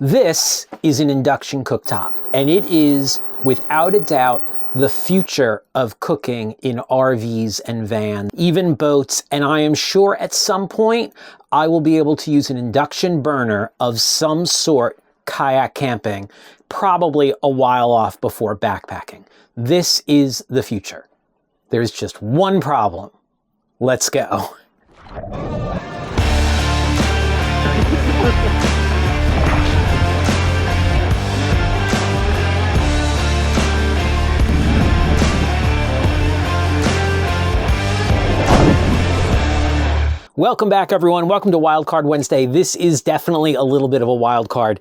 This is an induction cooktop, and it is, without a doubt, the future of cooking in RVs and vans, even boats, and I am sure at some point I will be able to use an induction burner of some sort kayak camping, probably a while off before backpacking. This is the future. There's just one problem. Let's go. Welcome back, everyone. Welcome to Wildcard Wednesday. This is definitely a little bit of a wild card.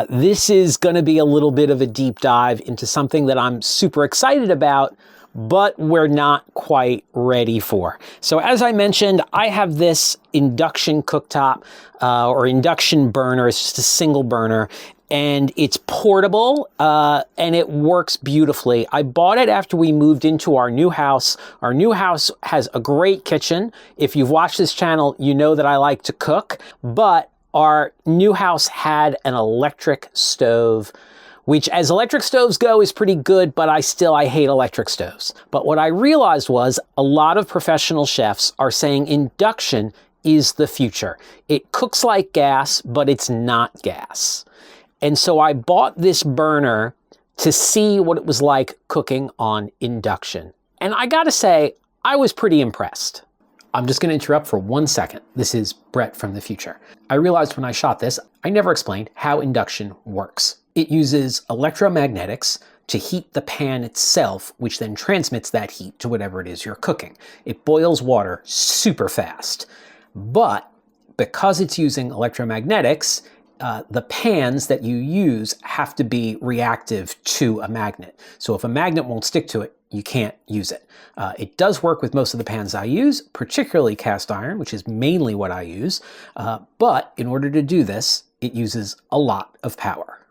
This is going to be a little bit of a deep dive into something that I'm super excited about, but we're not quite ready for. So as I mentioned, I have this induction cooktop or induction burner. It's just a single burner. And it's portable, and it works beautifully. I bought it after we moved into our new house. Our new house has a great kitchen. If you've watched this channel, you know that I like to cook, but our new house had an electric stove, which as electric stoves go is pretty good, but I hate electric stoves. But what I realized was a lot of professional chefs are saying induction is the future. It cooks like gas, but it's not gas. And so I bought this burner to see what it was like cooking on induction. And I gotta say, I was pretty impressed. I'm just gonna interrupt for 1 second. This is Brett from the future. I realized when I shot this, I never explained how induction works. It uses electromagnetics to heat the pan itself, which then transmits that heat to whatever it is you're cooking. It boils water super fast. But because it's using electromagnetics, the pans that you use have to be reactive to a magnet. So if a magnet won't stick to it, you can't use it. It does work with most of the pans I use, particularly cast iron, which is mainly what I use. But in order to do this, it uses a lot of power.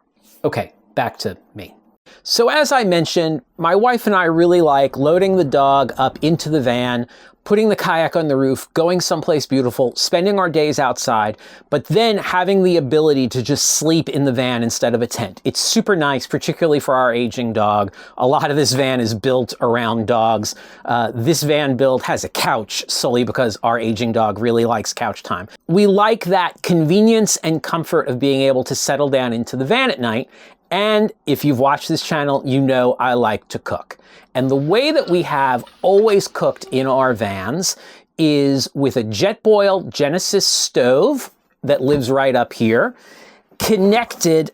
Okay, back to me. So as I mentioned, my wife and I really like loading the dog up into the van, putting the kayak on the roof, going someplace beautiful, spending our days outside, but then having the ability to just sleep in the van instead of a tent. It's super nice, particularly for our aging dog. A lot of this van is built around dogs. This van build has a couch solely because our aging dog really likes couch time. We like that convenience and comfort of being able to settle down into the van at night. And if you've watched this channel, you know I like to cook. And the way that we have always cooked in our vans is with a Jetboil Genesis stove that lives right up here, connected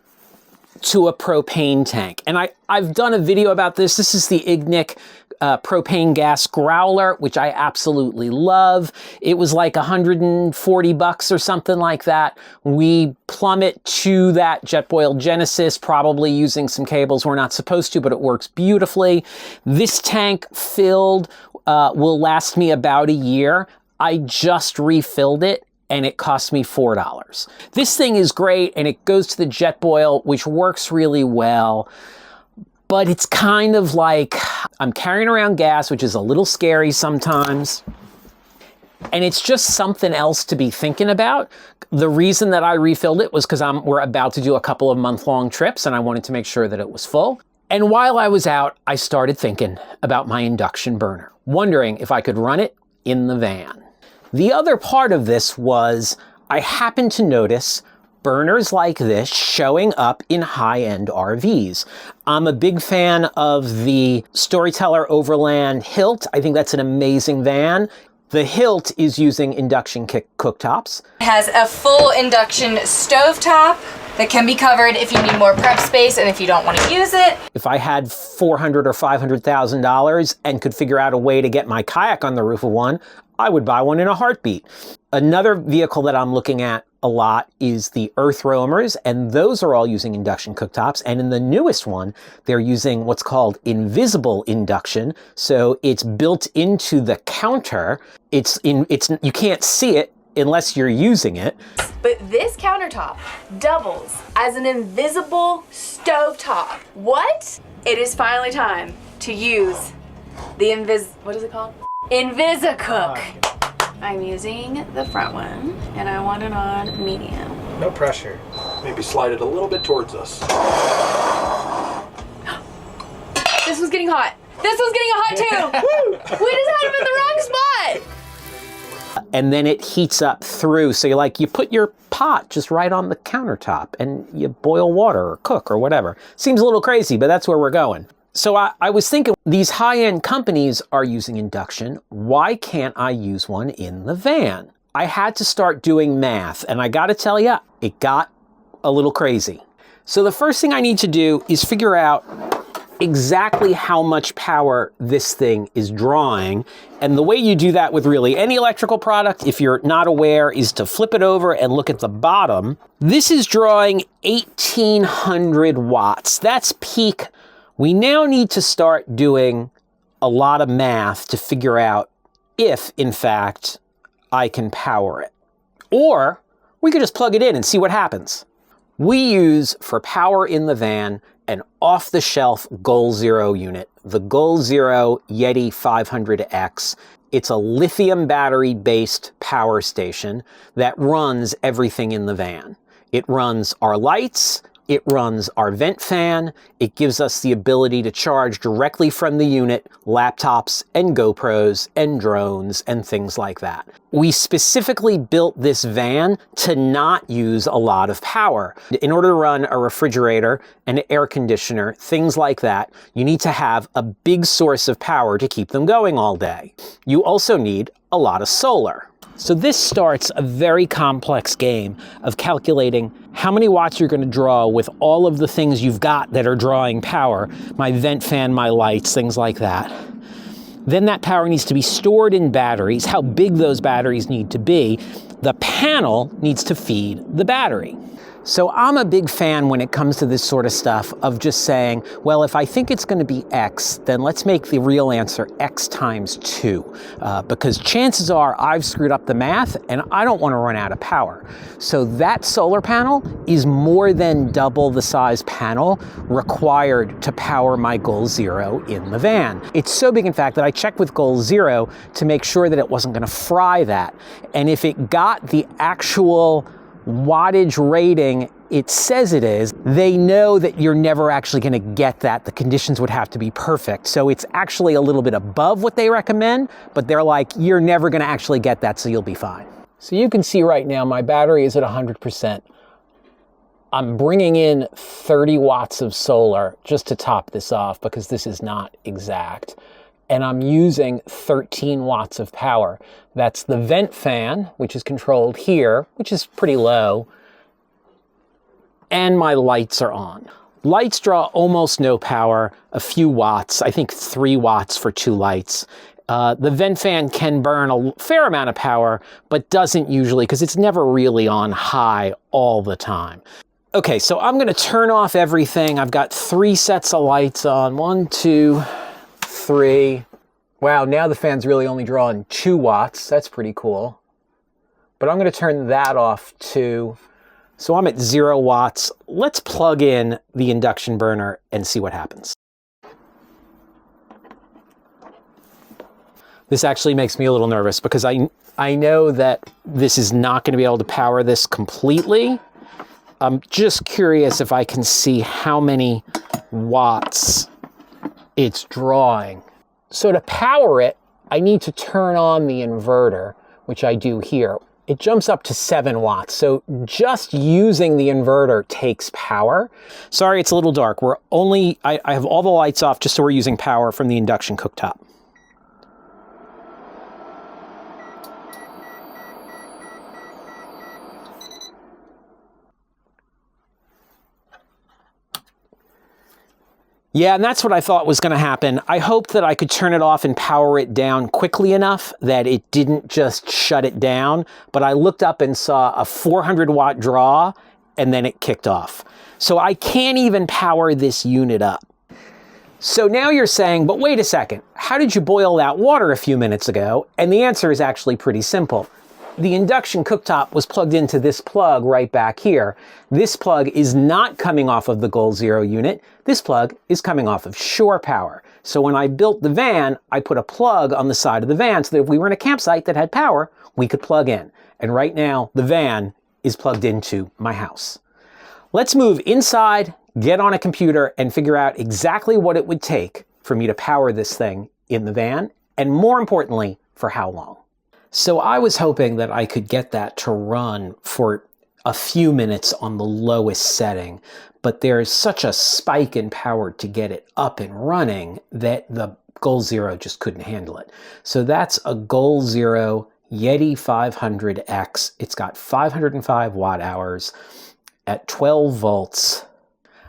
to a propane tank. And I've done a video about this. This is the Ignic propane gas growler, which I absolutely love. It was like $140 or something like that. We plumb it to that Jetboil Genesis, probably using some cables we're not supposed to, but it works beautifully. This tank filled will last me about a year. I just refilled it, and it cost me $4. This thing is great, and it goes to the Jetboil, which works really well. But it's kind of like I'm carrying around gas, which is a little scary sometimes. And it's just something else to be thinking about. The reason that I refilled it was because we're about to do a couple of month-long trips, and I wanted to make sure that it was full. And while I was out, I started thinking about my induction burner, wondering if I could run it in the van. The other part of this was I happened to notice burners like this showing up in high-end RVs. I'm a big fan of the Storyteller Overland Hilt. I think that's an amazing van. The Hilt is using induction cooktops. It has a full induction stovetop that can be covered if you need more prep space and if you don't want to use it. If I had $400,000 or $500,000 and could figure out a way to get my kayak on the roof of one, I would buy one in a heartbeat. Another vehicle that I'm looking at a lot is the Earth Roamers, and those are all using induction cooktops. And in the newest one, they're using what's called invisible induction. So it's built into the counter. You can't see it unless you're using it. But this countertop doubles as an invisible stovetop. What? It is finally time to use the what is it called? Invisicook. I'm using the front one, and I want it on medium. No pressure. Maybe slide it a little bit towards us. This was getting hot. This was getting hot too. We just had him in the wrong spot. And then it heats up through. So you put your pot just right on the countertop and you boil water or cook or whatever. Seems a little crazy, but that's where we're going. So I was thinking, these high-end companies are using induction. Why can't I use one in the van? I had to start doing math, and I gotta tell you, it got a little crazy. So the first thing I need to do is figure out exactly how much power this thing is drawing. And the way you do that with really any electrical product, if you're not aware, is to flip it over and look at the bottom. This is drawing 1800 watts. That's peak. We now need to start doing a lot of math to figure out if, in fact, I can power it. Or we could just plug it in and see what happens. We use, for power in the van, an off-the-shelf Goal Zero unit, the Goal Zero Yeti 500X. It's a lithium battery-based power station that runs everything in the van. It runs our lights, it runs our vent fan, it gives us the ability to charge directly from the unit laptops and GoPros and drones and things like that. We specifically built this van to not use a lot of power. In order to run a refrigerator, an air conditioner, things like that, you need to have a big source of power to keep them going all day. You also need a lot of solar. So this starts a very complex game of calculating how many watts you're going to draw with all of the things you've got that are drawing power, my vent fan, my lights, things like that. Then that power needs to be stored in batteries, how big those batteries need to be. The panel needs to feed the battery. So I'm a big fan when it comes to this sort of stuff of just saying, well, if I think it's going to be X, then let's make the real answer X times 2. Because chances are I've screwed up the math and I don't want to run out of power. So that solar panel is more than double the size panel required to power my Goal Zero in the van. It's so big, in fact, that I checked with Goal Zero to make sure that it wasn't going to fry that. And if it got the actual wattage rating it says it is, they know that you're never actually going to get that. The conditions would have to be perfect. So it's actually a little bit above what they recommend, but they're like, you're never going to actually get that, so you'll be fine. So you can see right now my battery is at 100%. I'm bringing in 30 watts of solar just to top this off because this is not exact. And I'm using 13 watts of power. That's the vent fan, which is controlled here, which is pretty low, and my lights are on. Lights draw almost no power, a few watts, I think 3 watts for 2 lights. The vent fan can burn a fair amount of power, but doesn't usually because it's never really on high all the time. Okay, so I'm gonna turn off everything. I've got 3 sets of lights on, 1, 2, 3. Wow, now the fan's really only drawing 2 watts. That's pretty cool. But I'm going to turn that off too. So I'm at 0 watts. Let's plug in the induction burner and see what happens. This actually makes me a little nervous because I know that this is not going to be able to power this completely. I'm just curious if I can see how many watts it's drawing. So to power it, I need to turn on the inverter, which I do here. It jumps up to 7 watts. So just using the inverter takes power. Sorry, it's a little dark. I have all the lights off just so we're using power from the induction cooktop. Yeah, and that's what I thought was going to happen. I hoped that I could turn it off and power it down quickly enough that it didn't just shut it down, but I looked up and saw a 400 watt draw and then it kicked off. So I can't even power this unit up. So now you're saying, but wait a second, how did you boil that water a few minutes ago? And the answer is actually pretty simple. The induction cooktop was plugged into this plug right back here. This plug is not coming off of the Goal Zero unit. This plug is coming off of shore power. So when I built the van, I put a plug on the side of the van so that if we were in a campsite that had power, we could plug in. And right now, the van is plugged into my house. Let's move inside, get on a computer, and figure out exactly what it would take for me to power this thing in the van, and more importantly, for how long. So I was hoping that I could get that to run for a few minutes on the lowest setting, but there's such a spike in power to get it up and running that the Goal Zero just couldn't handle it. So that's a Goal Zero Yeti 500X. It's got 505 watt hours at 12 volts.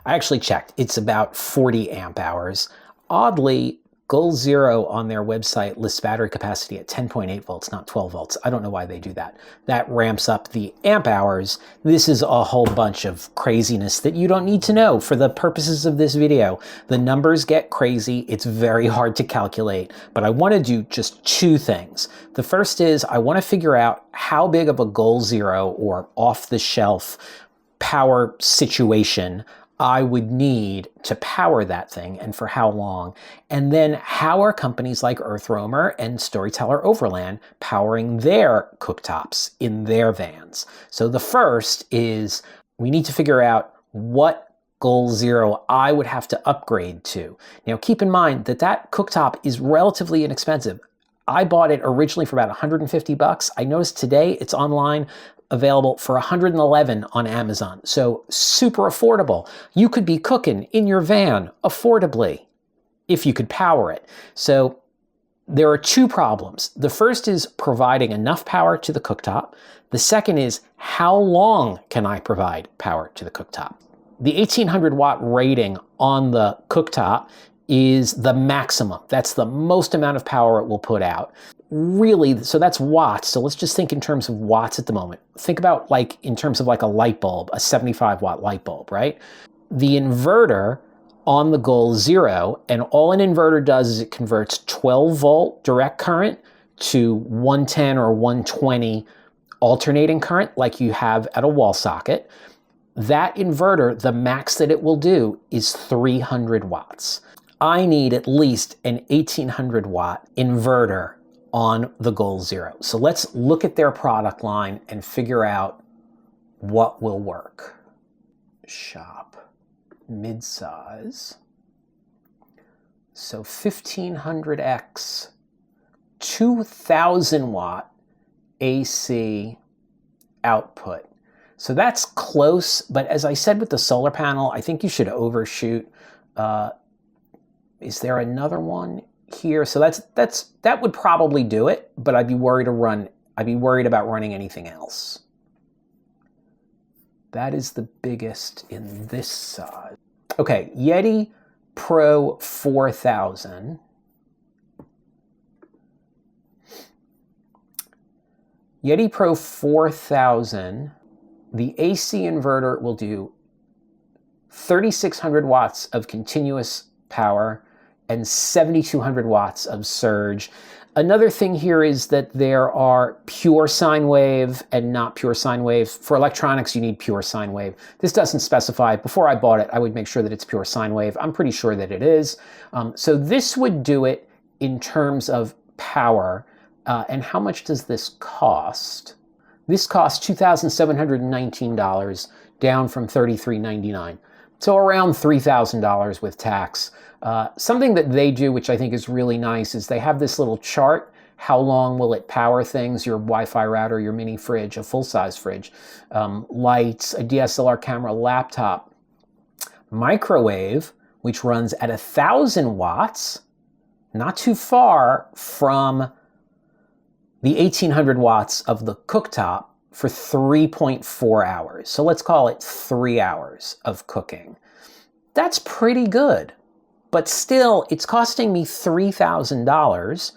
I actually checked. It's about 40 amp hours. Oddly, Goal Zero on their website lists battery capacity at 10.8 volts, not 12 volts. I don't know why they do that. That ramps up the amp hours. This is a whole bunch of craziness that you don't need to know for the purposes of this video. The numbers get crazy. It's very hard to calculate, but I want to do just two things. The first is I want to figure out how big of a Goal Zero or off-the-shelf power situation I would need to power that thing and for how long. And then how are companies like Earthroamer and Storyteller Overland powering their cooktops in their vans? So the first is we need to figure out what Goal Zero I would have to upgrade to. Now keep in mind that that cooktop is relatively inexpensive. I bought it originally for about 150 bucks. I noticed today it's online available for 111 on Amazon. So super affordable. You could be cooking in your van affordably if you could power it. So there are two problems. The first is providing enough power to the cooktop. The second is how long can I provide power to the cooktop? The 1800 watt rating on the cooktop is the maximum. That's the most amount of power it will put out. Really, so that's watts. So let's just think in terms of watts at the moment. Think about like in terms of like a light bulb, a 75 watt light bulb, right? The inverter on the Goal Zero, and all an inverter does is it converts 12 volt direct current to 110 or 120 alternating current like you have at a wall socket. That inverter, the max that it will do is 300 watts. I need at least an 1800 watt inverter on the Goal Zero. So let's look at their product line and figure out what will work. Shop, mid-size. So 1500X, 2000 watt AC output. So that's close, but as I said with the solar panel, I think you should overshoot. Is there another one here? So that would probably do it, but I'd be worried about running anything else. That is the biggest in this size. Okay, Yeti Pro 4000. Yeti Pro 4000, the AC inverter will do 3600 watts of continuous power and 7200 watts of surge. Another thing here is that there are pure sine wave and not pure sine wave. For electronics, you need pure sine wave. This doesn't specify. Before I bought it, I would make sure that it's pure sine wave. I'm pretty sure that it is. So this would do it in terms of power. And how much does this cost? This costs $2,719, down from $3,399. So around $3,000 with tax. Something that they do, which I think is really nice, is they have this little chart. How long will it power things? Your Wi-Fi router, your mini fridge, a full-size fridge, lights, a DSLR camera, laptop, microwave, which runs at 1,000 watts, not too far from the 1,800 watts of the cooktop for 3.4 hours. So let's call it 3 hours of cooking. That's pretty good. But still, it's costing me $3,000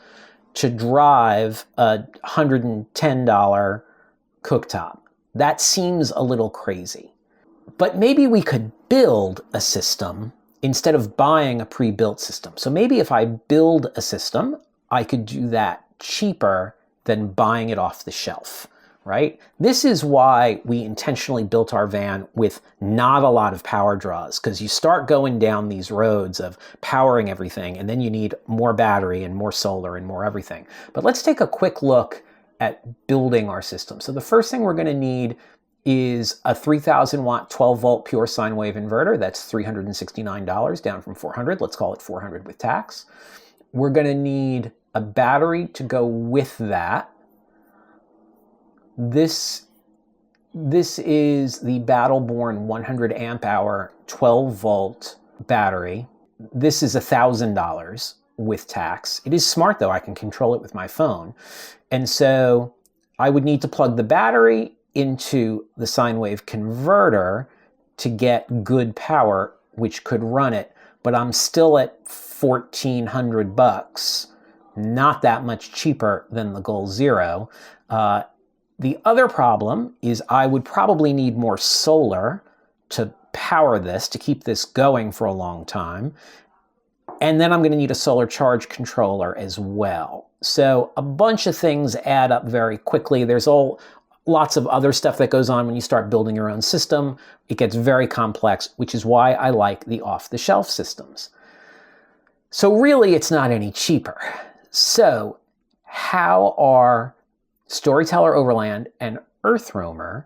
to drive a $110 cooktop. That seems a little crazy. But maybe we could build a system instead of buying a pre-built system. So maybe if I build a system, I could do that cheaper than buying it off the shelf, right? This is why we intentionally built our van with not a lot of power draws, because you start going down these roads of powering everything, and then you need more battery and more solar and more everything. But let's take a quick look at building our system. So the first thing we're going to need is a 3,000 watt 12 volt pure sine wave inverter. That's $369, down from $400. Let's call it $400 with tax. We're going to need a battery to go with that. This is the Battleborn 100 amp hour 12 volt battery. This is $1,000 with tax. It is smart though, I can control it with my phone. And so I would need to plug the battery into the sine wave converter to get good power, which could run it, but I'm still at $1,400, not that much cheaper than the Goal Zero. The other problem is I would probably need more solar to power this, to keep this going for a long time. And then I'm going to need a solar charge controller as well. So a bunch of things add up very quickly. There's lots of other stuff that goes on when you start building your own system. It gets very complex, which is why I like the off-the-shelf systems. So really, it's not any cheaper. So how are Storyteller Overland and Earthroamer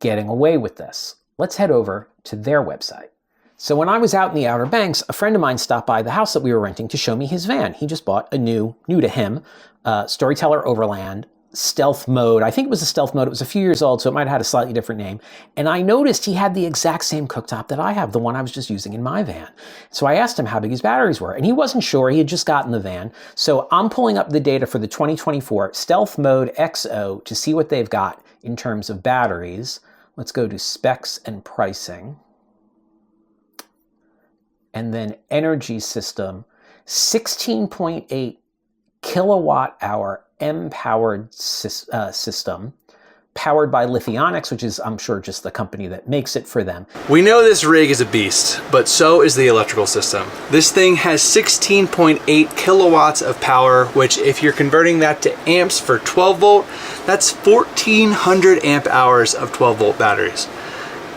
getting away with this? Let's head over to their website. So when I was out in the Outer Banks, a friend of mine stopped by the house that we were renting to show me his van. He just bought a new to him, Storyteller Overland Stealth Mode. I think it was a Stealth Mode. It was a few years old, so it might have had a slightly different name. And I noticed he had the exact same cooktop that I have, the one I was just using in my van. So I asked him how big his batteries were, and he wasn't sure. He had just gotten the van. So I'm pulling up the data for the 2024 Stealth Mode XO to see what they've got in terms of batteries. Let's go to specs and pricing. And then energy system, 16.8 kilowatt hour M-powered system, powered by Lithionics, which is, I'm sure, just the company that makes it for them. We know this rig is a beast, but so is the electrical system. This thing has 16.8 kilowatts of power, which if you're converting that to amps for 12 volt, that's 1,400 amp hours of 12 volt batteries.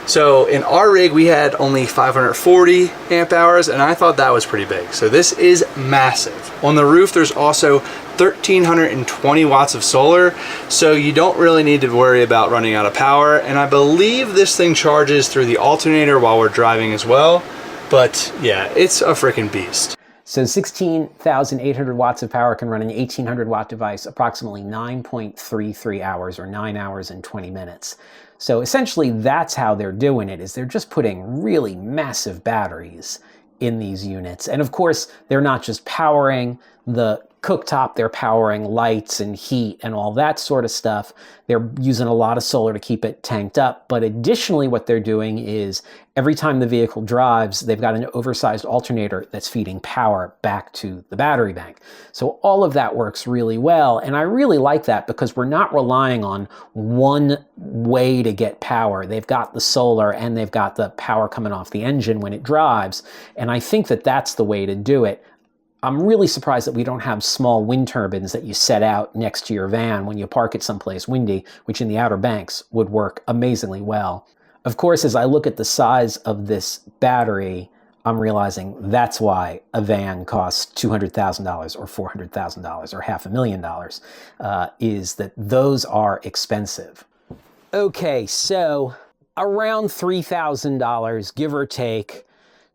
So in our rig, we had only 540 amp hours, and I thought that was pretty big. So this is massive. On the roof, there's also 1,320 watts of solar, so you don't really need to worry about running out of power. And I believe this thing charges through the alternator while we're driving as well. But yeah, it's a freaking beast. So 16,800 watts of power can run an 1,800 watt device approximately 9.33 hours, or 9 hours and 20 minutes. So essentially that's how they're doing it, is they're just putting really massive batteries in these units. And of course, they're not just powering the cooktop, they're powering lights and heat and all that sort of stuff. They're using a lot of solar to keep it tanked up. But additionally, what they're doing is every time the vehicle drives, they've got an oversized alternator that's feeding power back to the battery bank. So all of that works really well. And I really like that because we're not relying on one way to get power. They've got the solar and they've got the power coming off the engine when it drives. And I think that that's the way to do it. I'm really surprised that we don't have small wind turbines that you set out next to your van when you park it someplace windy, which in the Outer Banks would work amazingly well. Of course, as I look at the size of this battery, I'm realizing that's why a van costs $200,000 or $400,000 or $500,000, is that those are expensive. Okay, so around $3,000, give or take,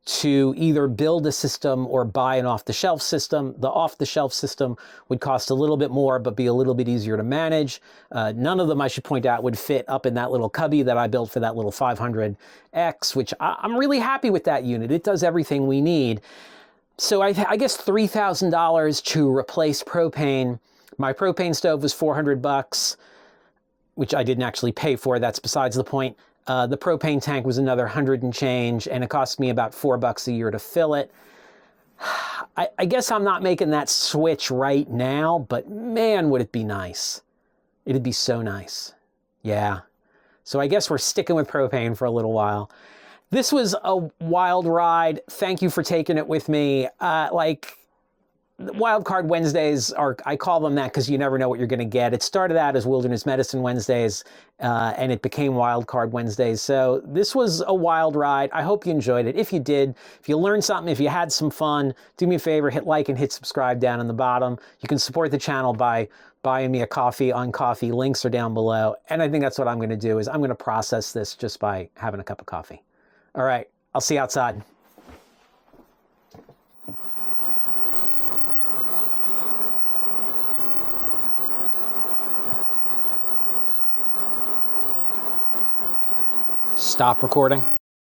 to either build a system or buy an off-the-shelf system. The off-the-shelf system would cost a little bit more, but be a little bit easier to manage. None of them, I should point out, would fit up in that little cubby that I built for that little 500X, which I'm really happy with that unit. It does everything we need. So I guess $3,000 to replace propane. My propane stove was $400, which I didn't actually pay for. That's besides the point. The propane tank was another 100 and change, and it cost me about $4 a year to fill it. I guess I'm not making that switch right now, but man, would it be nice. It'd be so nice. Yeah. So I guess we're sticking with propane for a little while. This was a wild ride. Thank you for taking it with me. Wildcard Wednesdays are, I call them that because you never know what you're going to get. It started out as Wilderness Medicine Wednesdays, and it became Wildcard Wednesdays. So this was a wild ride. I hope you enjoyed it. If you did, if you learned something, if you had some fun, do me a favor, hit like and hit subscribe down on the bottom. You can support the channel by buying me a coffee on Coffee. Links are down below. And I think that's what I'm going to do is I'm going to process this just by having a cup of coffee. All right, I'll see you outside. Stop recording.